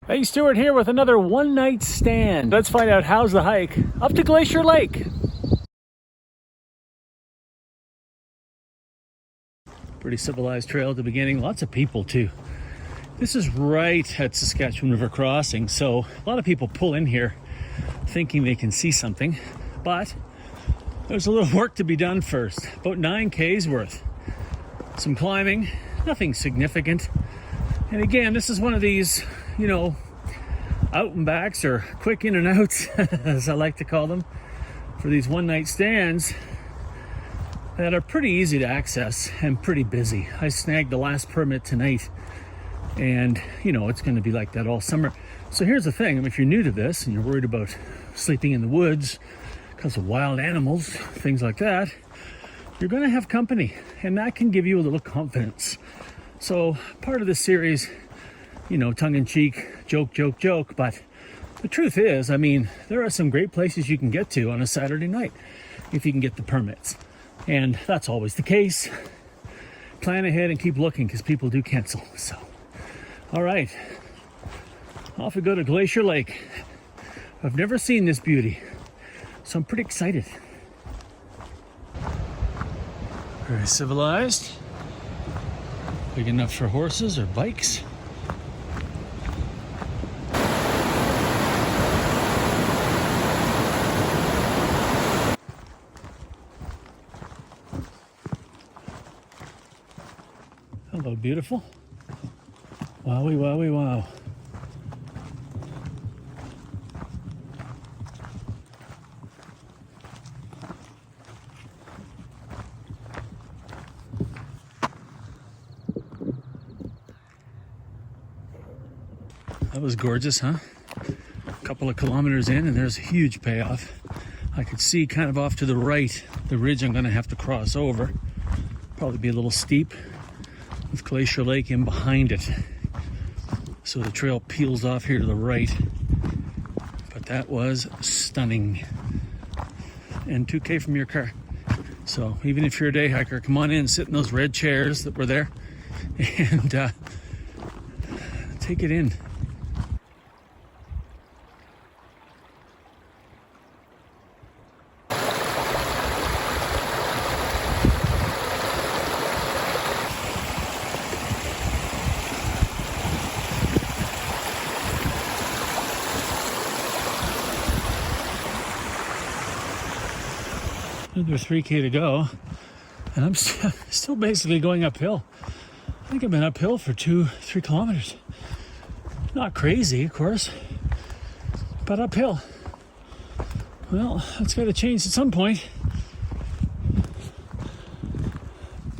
Hey, Stuart here with another one-night stand. Let's find out how's the hike up to Glacier Lake. Pretty civilized trail at the beginning, lots of people too. This is right at Saskatchewan River Crossing, so a lot of people pull in here thinking they can see something, but there's a little work to be done first. About 9 K's worth. Some climbing, nothing significant. And again, this is one of these, out and backs or quick in and outs, as I like to call them, for these one-night stands that are pretty easy to access and pretty busy. I snagged the last permit tonight, and it's going to be like that all summer. So here's the thing, if you're new to this and you're worried about sleeping in the woods because of wild animals, things like that, you're going to have company, and that can give you a little confidence. So part of this series, tongue-in-cheek, joke, but the truth is, there are some great places you can get to on a Saturday night if you can get the permits. And that's always the case. Plan ahead and keep looking because people do cancel. So, all right, off we go to Glacier Lake. I've never seen this beauty, so I'm pretty excited. Very civilized. Big enough for horses or bikes. Hello, beautiful. Wowie, wowie, wow. That was gorgeous, huh? A couple of kilometers in, and there's a huge payoff. I could see kind of off to the right the ridge I'm going to have to cross over. Probably be a little steep, with Glacier Lake in behind it. So the trail peels off here to the right. But that was stunning. And 2K from your car. So even if you're a day hiker, come on in, sit in those red chairs that were there, and take it in. Another 3K to go, and I'm still basically going uphill. I think I've been uphill for 2-3 kilometers. Not crazy, of course, but uphill. Well, that's got to change at some point.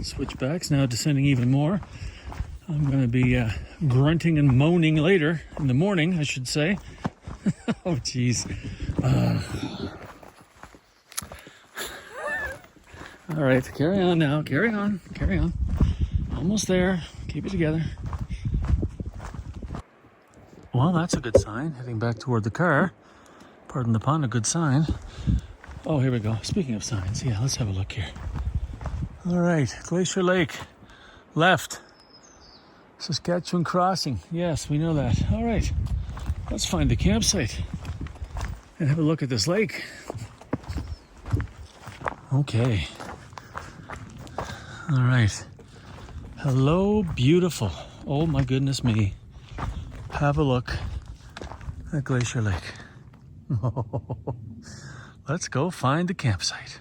Switchbacks now descending even more. I'm going to be grunting and moaning later in the morning, I should say. Oh, geez. All right, carry on now. Carry on. Almost there. Keep it together. Well, that's a good sign. Heading back toward the car. Pardon the pun, a good sign. Oh, here we go. Speaking of signs, yeah, let's have a look here. All right, Glacier Lake. Left. Saskatchewan Crossing. Yes, we know that. All right, let's find the campsite and have a look at this lake. Okay. All right. Hello, beautiful. Oh my goodness me. Have a look at Glacier Lake. Let's go find the campsite.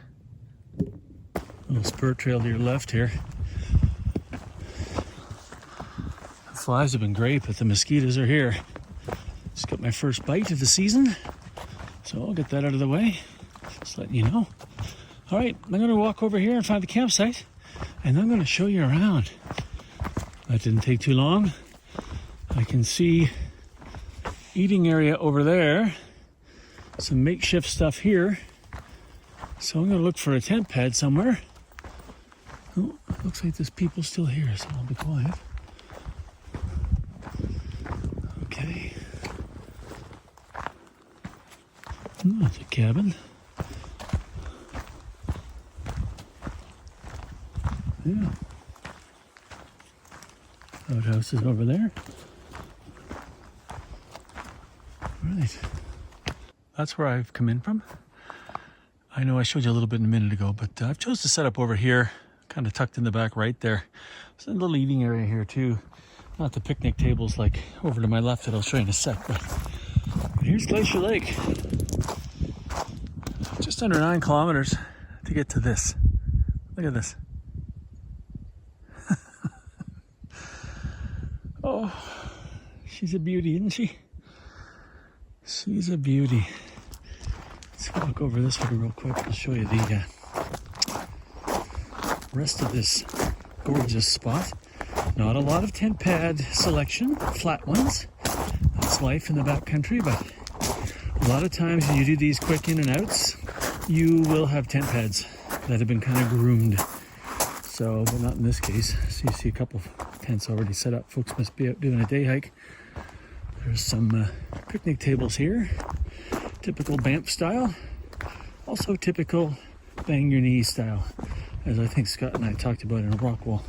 Little spur trail to your left here. The flies have been great, but the mosquitoes are here. Just got my first bite of the season, so I'll get that out of the way. Just letting you know. All right, I'm going to walk over here and find the campsite, and I'm going to show you around. That didn't take too long. I can see eating area over there, some makeshift stuff here. So I'm going to look for a tent pad somewhere. Oh, looks like there's people still here, so I'll be quiet. Okay. Oh, there's a cabin. Yeah. Outhouse is over there. right. That's where I've come in from. I know I showed you a little bit a minute ago, but I've chose to set up over here, kind of tucked in the back right there. There's a little eating area here too. Not the picnic tables like over to my left that I'll show you in a sec, but here's Glacier Lake. Just under 9 kilometers to get to this. Look at this. Oh, she's a beauty, isn't she? She's a beauty. Let's walk over this way real quick. I'll show you the rest of this gorgeous spot. Not a lot of tent pad selection, flat ones. That's life in the backcountry, but a lot of times when you do these quick in and outs, you will have tent pads that have been kind of groomed. So, but not in this case. So you see a couple of tents already set up. Folks must be out doing a day hike. There's some picnic tables here. Typical Banff style. Also typical bang your knees style, as I think Scott and I talked about in a rock wall.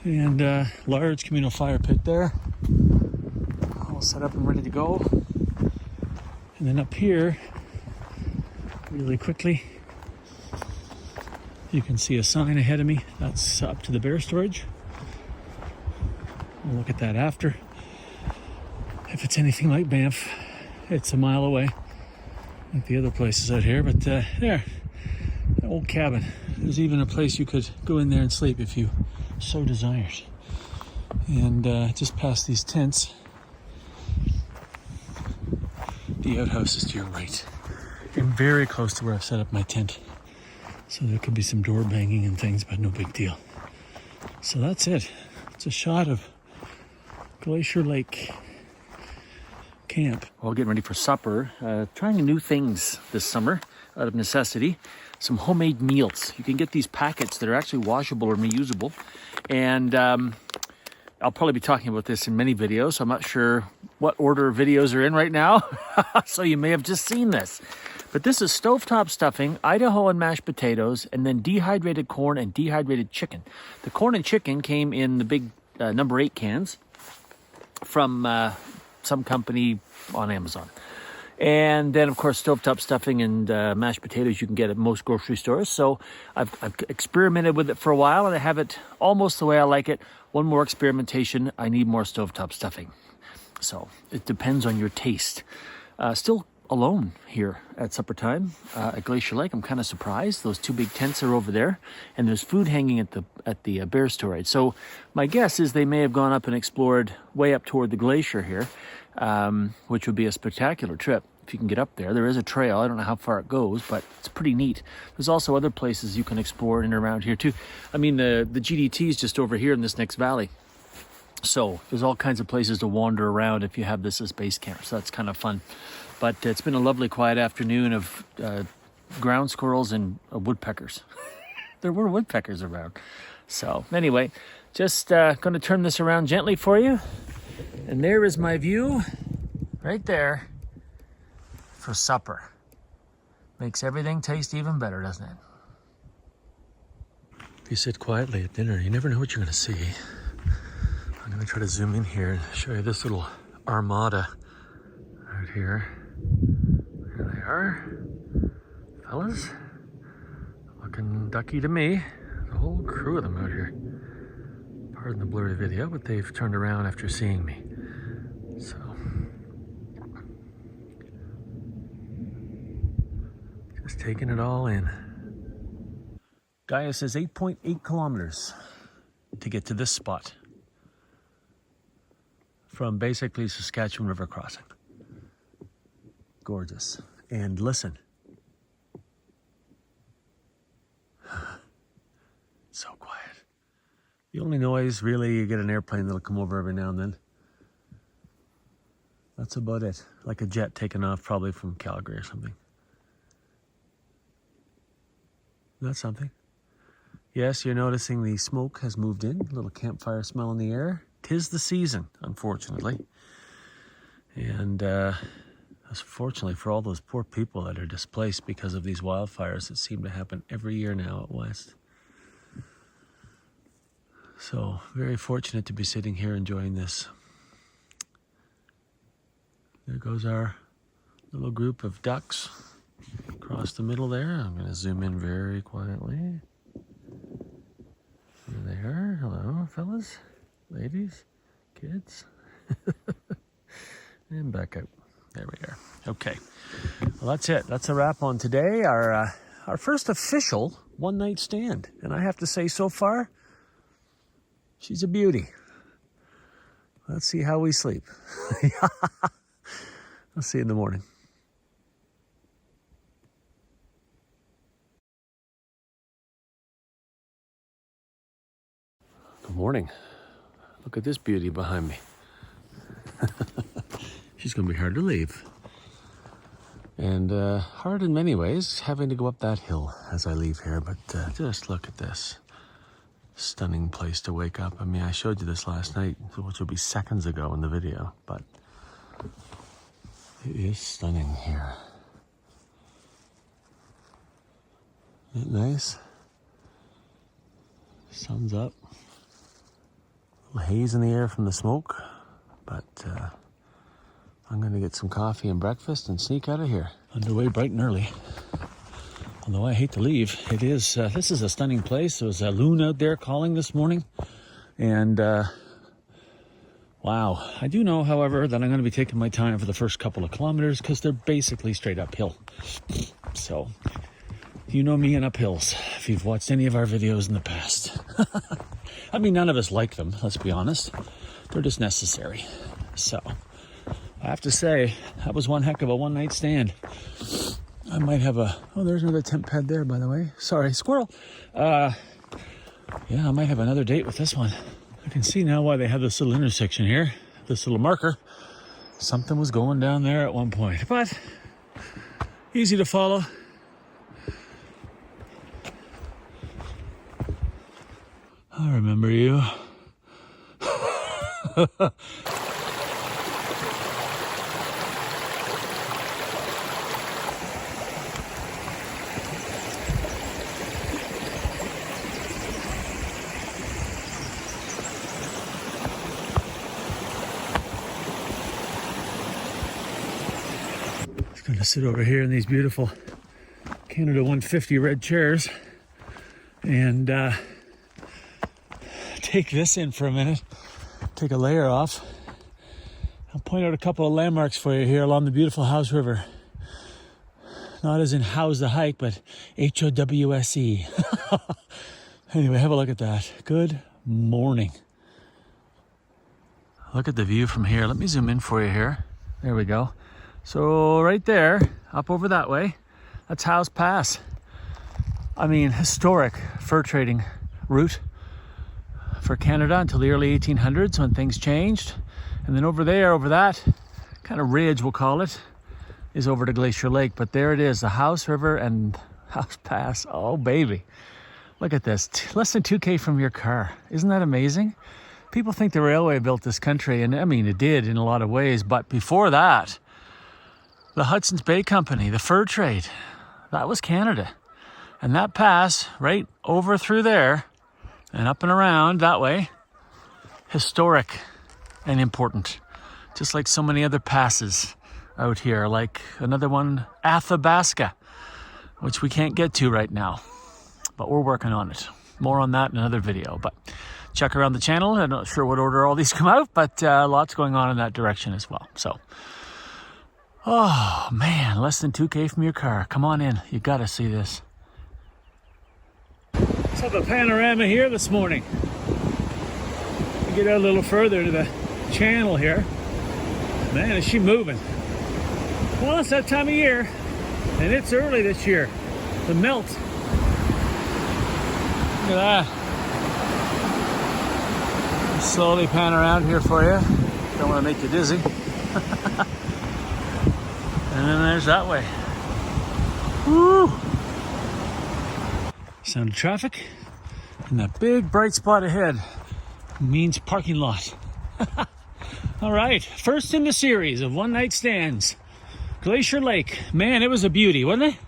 And large communal fire pit there. All set up and ready to go. And then up here, really quickly, you can see a sign ahead of me. That's up to the bear storage. We'll look at that after. If it's anything like Banff, it's a mile away, like the other places out here. But there, an old cabin. There's even a place you could go in there and sleep if you so desired. And just past these tents, the outhouse is to your right. I'm very close to where I've set up my tent. So there could be some door banging and things, but no big deal. So that's it. It's a shot of Glacier Lake camp. Well, getting ready for supper. Trying new things this summer out of necessity. Some homemade meals. You can get these packets that are actually washable or reusable. And I'll probably be talking about this in many videos. So I'm not sure what order videos are in right now. So you may have just seen this. But this is stovetop stuffing, Idaho and mashed potatoes, and then dehydrated corn and dehydrated chicken. The corn and chicken came in the big number 8 cans from some company on Amazon. And then, of course, stovetop stuffing and mashed potatoes you can get at most grocery stores. So I've experimented with it for a while, and I have it almost the way I like it. One more experimentation, I need more stovetop stuffing. So it depends on your taste. Still alone here at supper time at Glacier Lake. I'm kind of surprised. Those 2 big tents are over there, and there's food hanging at the bear storage. So my guess is they may have gone up and explored way up toward the glacier here, which would be a spectacular trip if you can get up there. There is a trail. I don't know how far it goes, but it's pretty neat. There's also other places you can explore in and around here too. I mean, the GDT is just over here in this next valley. So there's all kinds of places to wander around if you have this as base camp. So that's kind of fun. But it's been a lovely quiet afternoon of ground squirrels and woodpeckers. There were woodpeckers around. So anyway, just going to turn this around gently for you. And there is my view right there for supper. Makes everything taste even better, doesn't it? If you sit quietly at dinner, you never know what you're going to see. I'm going to try to zoom in here and show you this little armada right here. Here they are, fellas, looking ducky to me. There's a whole crew of them out here. Pardon the blurry video, but they've turned around after seeing me. So, just taking it all in. Gaia says 8.8 kilometers to get to this spot from basically Saskatchewan River Crossing. Gorgeous. And listen. So quiet. The only noise, really, you get an airplane that'll come over every now and then. That's about it. Like a jet taking off probably from Calgary or something. That's something. Yes, you're noticing the smoke has moved in. A little campfire smell in the air. 'Tis the season, unfortunately. And unfortunately for all those poor people that are displaced because of these wildfires that seem to happen every year now out west. So very fortunate to be sitting here enjoying this There goes our little group of ducks across the middle there. I'm going to zoom in very quietly. There they are. Hello, fellas, ladies, kids. And back out. There we are. Okay. Well, that's it. That's a wrap on today. Our first official one-night stand. And I have to say, so far, she's a beauty. Let's see how we sleep. I'll see you in the morning. Good morning. Look at this beauty behind me. She's going to be hard to leave. And hard in many ways, having to go up that hill as I leave here. But just look at this. Stunning place to wake up. I mean, I showed you this last night, which will be seconds ago in the video, but it is stunning here. Isn't it nice? Sun's up. A little haze in the air from the smoke, but I'm going to get some coffee and breakfast and sneak out of here. Underway bright and early. Although I hate to leave, it is. This is a stunning place. There was a loon out there calling this morning, and wow. I do know, however, that I'm going to be taking my time for the first couple of kilometers because they're basically straight uphill. So, you know me and uphills if you've watched any of our videos in the past. I mean, none of us like them, let's be honest. They're just necessary. So, I have to say, that was one heck of a one-night stand. I might have oh, there's another tent pad there, by the way. Sorry, squirrel. Yeah, I might have another date with this one. I can see now why they have this little intersection here, this little marker. Something was going down there at one point, but easy to follow. I remember you. Just gonna sit over here in these beautiful Canada 150 red chairs and take this in for a minute, take a layer off. I'll point out a couple of landmarks for you here along the beautiful Howse River. Not as in Howse the hike, but H-O-W-S-E. Anyway, have a look at that. Good morning. Look at the view from here. Let me zoom in for you here. There we go. So right there, up over that way, that's Howse Pass. I mean, historic fur trading route for Canada until the early 1800s when things changed. And then over there, over that kind of ridge, we'll call it, is over to Glacier Lake. But there it is, the Howse River and Howse Pass. Oh, baby. Look at this. Less than 2K from your car. Isn't that amazing? People think the railway built this country, and I mean, it did in a lot of ways. But before that, the Hudson's Bay Company, the fur trade, that was Canada. And that pass right over through there and up and around that way, historic and important. Just like so many other passes out here, like another one, Athabasca, which we can't get to right now, but we're working on it. More on that in another video, but check around the channel. I'm not sure what order all these come out, but lots going on in that direction as well. So, oh man, less than 2K from your car. Come on in, you gotta see this. Let's have a panorama here this morning. We get out a little further to the channel here. Man, is she moving. Well, it's that time of year, and it's early this year. The melt. Look at that. I'll slowly pan around here for you. Don't want to make you dizzy. And then there's that way. Woo! Sound of traffic, and that big bright spot ahead means parking lot. All right, first in the series of one-night stands, Glacier Lake. Man, it was a beauty, wasn't it?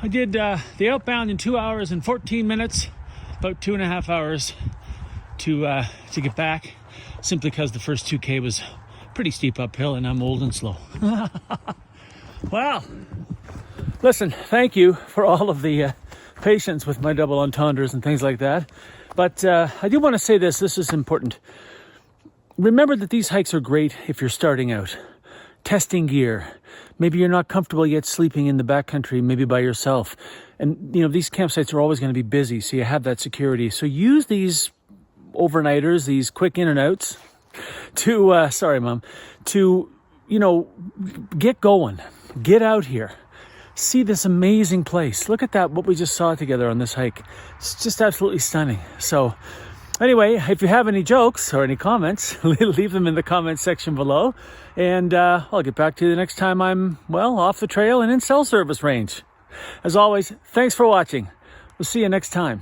I did the outbound in 2 hours and 14 minutes, about 2.5 hours to get back, simply because the first 2K was pretty steep uphill, and I'm old and slow. Wow. Listen, thank you for all of the patience with my double entendres and things like that. But I do want to say this is important. Remember that these hikes are great if you're starting out. Testing gear. Maybe you're not comfortable yet sleeping in the backcountry, maybe by yourself. And, you know, these campsites are always going to be busy, so you have that security. So use these overnighters, these quick in and outs to, sorry, Mom, to, you know, get going. Get out here. See this amazing place. Look at that, what we just saw together on this hike. It's just absolutely stunning. So anyway, if you have any jokes or any comments, leave them in the comment section below. And I'll get back to you the next time I'm, well, off the trail and in cell service range. As always, thanks for watching. We'll see you next time.